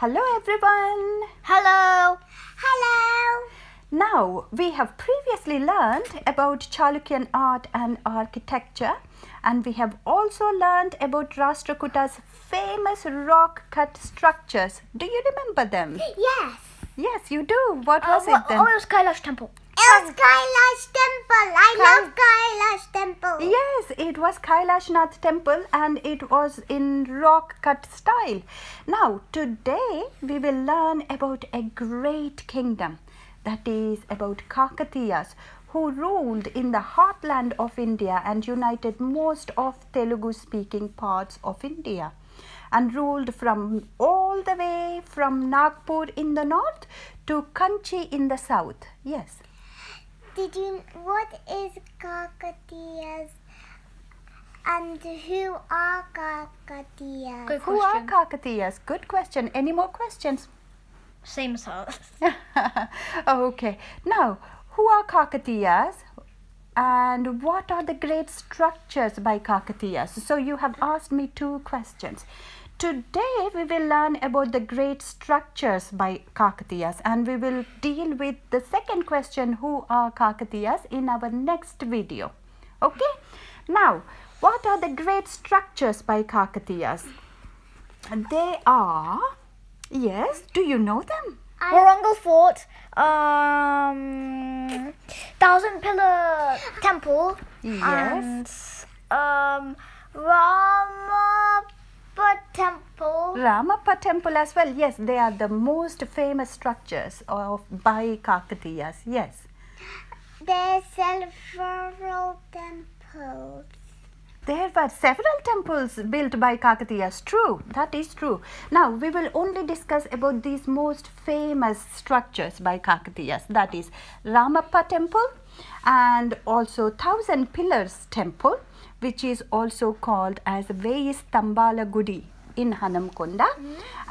Hello everyone. Hello. Hello. Now we have previously learned about Chalukyan art and architecture, and we have also learned about Rashtrakota's famous rock cut structures. Do you remember them? Yes. Yes, you do. What was it then? Oh, it was Kailash Temple. It was Kailash Temple. I love Kailash Temple. Yes, it was Kailashnath Temple and it was in rock cut style. Now, today we will learn about a great kingdom, that is about Kakatiyas, who ruled in the heartland of India and united most of Telugu speaking parts of India, and ruled from all the way from Nagpur in the north to Kanchi in the south. Yes. What is Kakatiyas and who are Kakatiyas? Good Who are question. Kakatiyas? Good question. Any more questions? Same as us. Okay. Now, who are Kakatiyas and what are the great structures by Kakatiyas? So you have asked me two questions. Today we will learn about the great structures by Kakatiyas, and we will deal with the second question, who are Kakatiyas, in our next video. Okay? Now, what are the great structures by Kakatiyas? They are, yes, do you know them? Warangal Fort, Thousand Pillar Temple, Yes. and Ramappa Temple. Ramappa Temple as well. Yes, they are the most famous structures by Kakatiyas. Yes. There are several temples. There were several temples built by Kakatiyas. True, that is true. Now, we will only discuss about these most famous structures by Kakatiyas. That is Ramappa Temple and also Thousand Pillars Temple, which is also called as Veyi Stambala Gudi in Hanamkonda,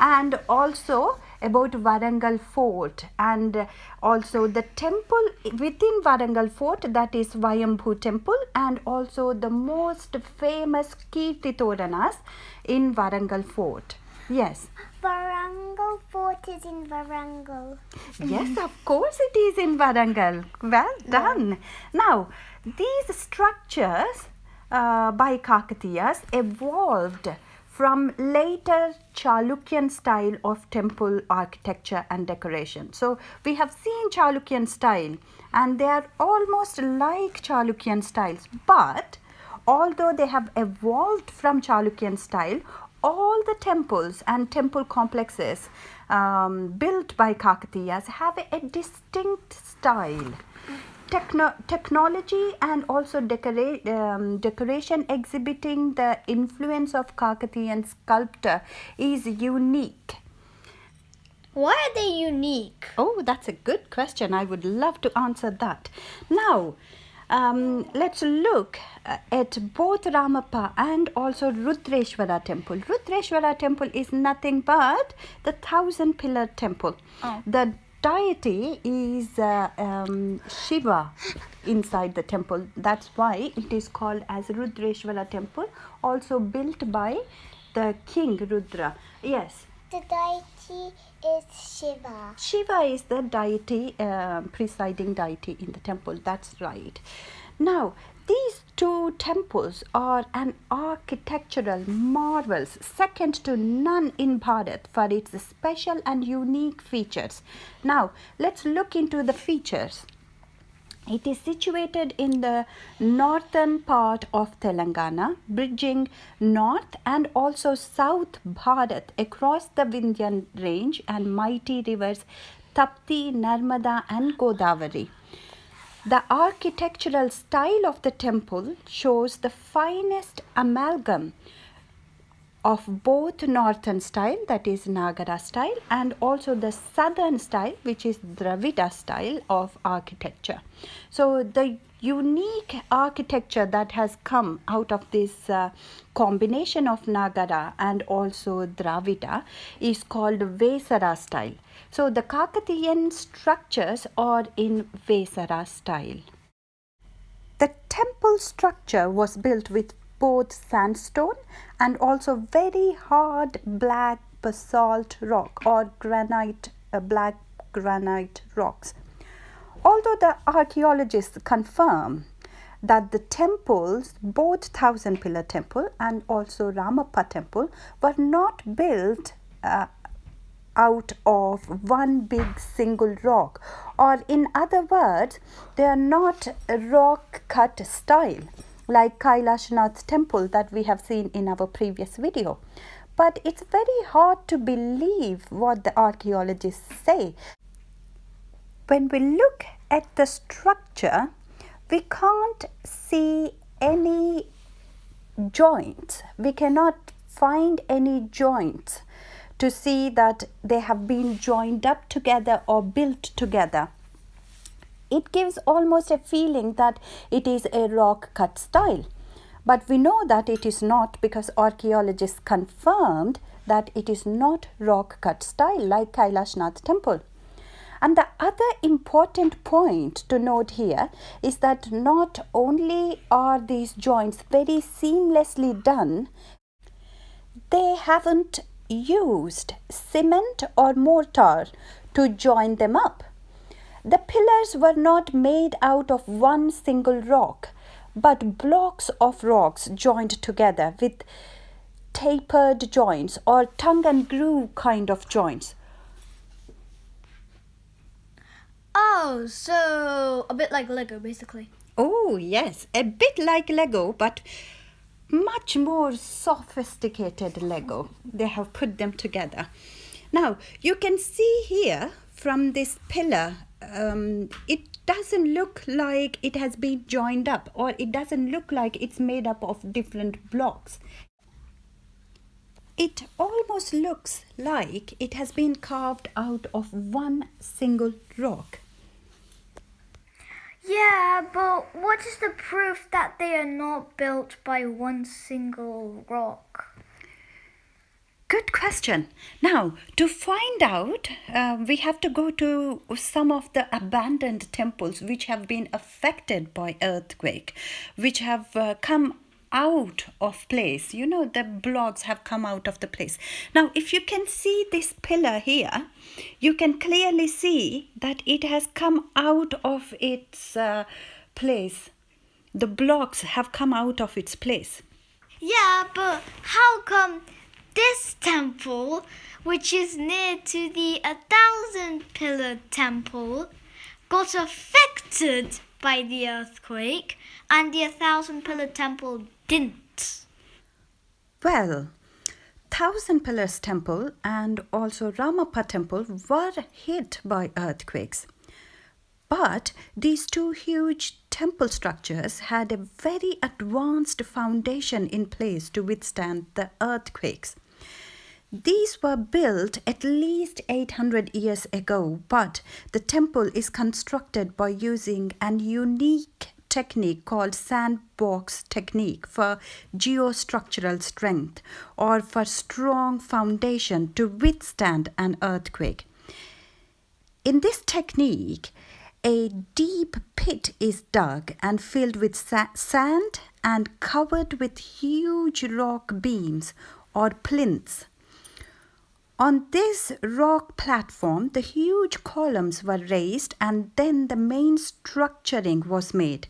and also about Warangal Fort, and also the temple within Warangal Fort, that is Vayambhu Temple, and also the most famous Kirti Toranas in Warangal Fort. Yes. Warangal Fort is in Warangal. Yes, of course it is in Warangal. Well done. Now, these structures by Kakatiyas evolved from later Chalukyan style of temple architecture and decoration. So we have seen Chalukyan style and they are almost like Chalukyan styles, but although they have evolved from Chalukyan style, all the temples and temple complexes built by Kakatiyas have a distinct style. Technology and also decoration exhibiting the influence of Kakatiyan sculptor is unique. Why are they unique? Oh, that's a good question. I would love to answer that. Now, let's look at both Ramappa and also Rudreshwara Temple. Rudreshwara Temple is nothing but the Thousand Pillar Temple. Oh. The deity is Shiva inside the temple. That's why it is called as Rudreshwara Temple, also built by the king Rudra. Yes. The deity is Shiva. Shiva is the deity, presiding deity in the temple. That's right. Now, these two temples are an architectural marvels, second to none in Bharat for its special and unique features. Now, let's look into the features. It is situated in the northern part of Telangana, bridging north and also south Bharat across the Vindhyan range and mighty rivers Tapti, Narmada and Godavari. The architectural style of the temple shows the finest amalgam of both northern style, that is Nagara style, and also the southern style, which is Dravida style of architecture. So the unique architecture that has come out of this combination of Nagara and also Dravida is called Vesara style. So the Kakatiyan structures are in Vesara style. The temple structure was built with both sandstone and also very hard black basalt rock or granite, black granite rocks. Although the archaeologists confirm that the temples, both Thousand Pillar Temple and also Ramappa Temple, were not built out of one big single rock, or in other words, they are not a rock cut style like Kailashnath Temple that we have seen in our previous video. But it's very hard to believe what the archaeologists say. When we look at the structure, we can't see any joints. We cannot find any joints to see that they have been joined up together or built together. It gives almost a feeling that it is a rock cut style. But we know that it is not, because archaeologists confirmed that it is not rock cut style like Kailashnath Temple. And the other important point to note here is that not only are these joints very seamlessly done, they haven't used cement or mortar to join them up. The pillars were not made out of one single rock, but blocks of rocks joined together with tapered joints or tongue and groove kind of joints. Oh, so a bit like Lego, basically. Oh, yes, a bit like Lego, but much more sophisticated Lego. They have put them together. Now, you can see here from this pillar, it doesn't look like it has been joined up, or it doesn't look like it's made up of different blocks. It almost looks like it has been carved out of one single rock. Yeah, but what is the proof that they are not built by one single rock? Good question. Now, to find out, we have to go to some of the abandoned temples which have been affected by earthquake, which have come out of place. You know, the blocks have come out of the place. Now, if you can see this pillar here, you can clearly see that it has come out of its place. The blocks have come out of its place. Yeah, but how come this temple, which is near to the 1,000-pillar temple, got affected by the earthquake and the 1,000-pillar temple didn't? Well, Thousand Pillars Temple and also Ramappa Temple were hit by earthquakes. But these two huge temple structures had a very advanced foundation in place to withstand the earthquakes. These were built at least 800 years ago, but the temple is constructed by using an unique technique called sandbox technique for geostructural strength, or for strong foundation to withstand an earthquake. In this technique, a deep pit is dug and filled with sand and covered with huge rock beams or plinths. On this rock platform, the huge columns were raised and then the main structuring was made.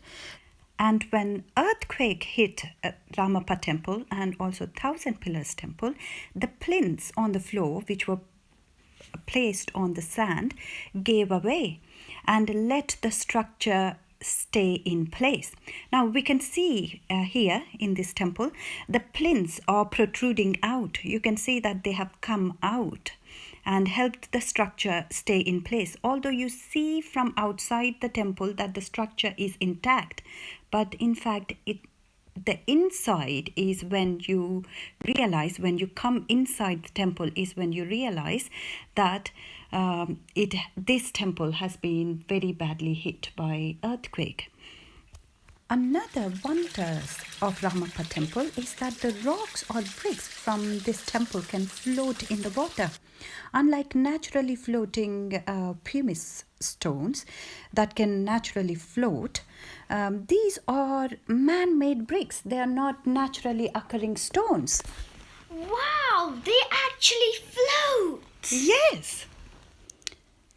And when earthquake hit Ramappa Temple and also Thousand Pillars Temple, the plinths on the floor, which were placed on the sand, gave away and let the structure stay in place. Now we can see here in this temple, the plinths are protruding out. You can see that they have come out and helped the structure stay in place. Although you see from outside the temple that the structure is intact, but in fact the inside is when you realize, when you come inside the temple is when you realize that this temple has been very badly hit by earthquake. Another wonder of Ramappa Temple is that the rocks or bricks from this temple can float in the water. Unlike naturally floating pumice stones that can naturally float, these are man-made bricks. They are not naturally occurring stones. Wow, they actually float! Yes.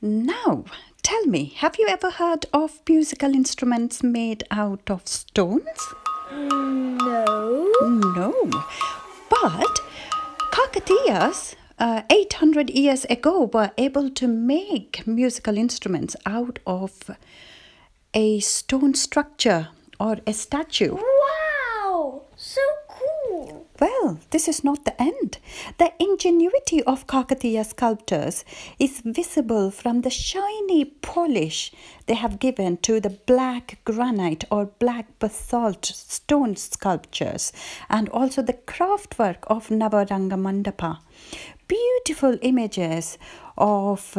Now, tell me, have you ever heard of musical instruments made out of stones? No. No. But Kakatiyas, 800 years ago, were able to make musical instruments out of a stone structure or a statue. Wow, so cool. Well, this is not the end. The ingenuity of Kakatiya sculptors is visible from the shiny polish they have given to the black granite or black basalt stone sculptures and also the craftwork of Navaranga Mandapa. Beautiful images of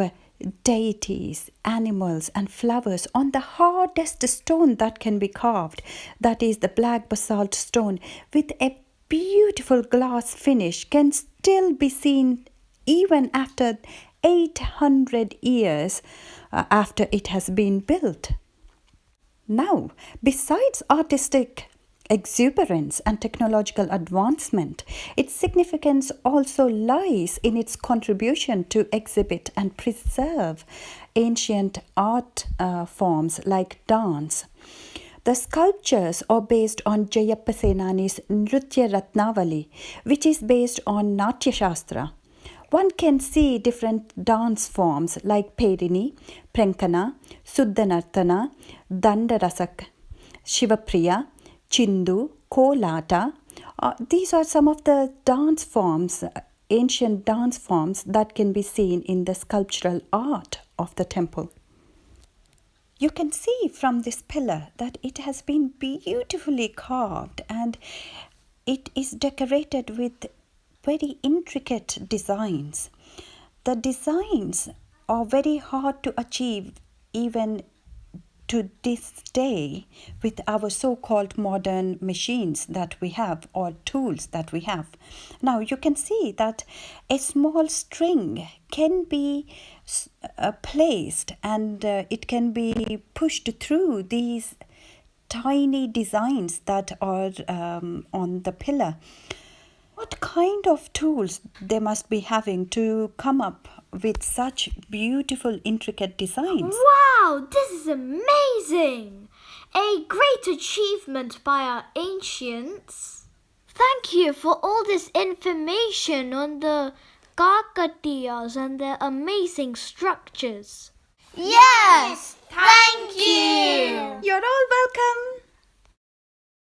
deities, animals, and flowers on the hardest stone that can be carved, that is the black basalt stone, with a beautiful glass finish, can still be seen even after 800 years after it has been built. Now, besides artistic exuberance and technological advancement, its significance also lies in its contribution to exhibit and preserve ancient art forms like dance. The sculptures are based on Jayappa Senani's Nritya Ratnavali, which is based on Natya Shastra. One can see different dance forms like Perini, Prankana, Suddhanartana, Dandarasak, Shivapriya, Chindu, Kolata. These are some of the dance forms, ancient dance forms that can be seen in the sculptural art of the temple. You can see from this pillar that it has been beautifully carved and it is decorated with very intricate designs. The designs are very hard to achieve even to this day with our so-called modern machines that we have or tools that we have. Now you can see that a small string can be placed and it can be pushed through these tiny designs that are on the pillar. What kind of tools they must be having to come up with such beautiful, intricate designs? Wow, this is amazing! A great achievement by our ancients. Thank you for all this information on the Kakatiyas and their amazing structures. Yes, thank you. You're all welcome.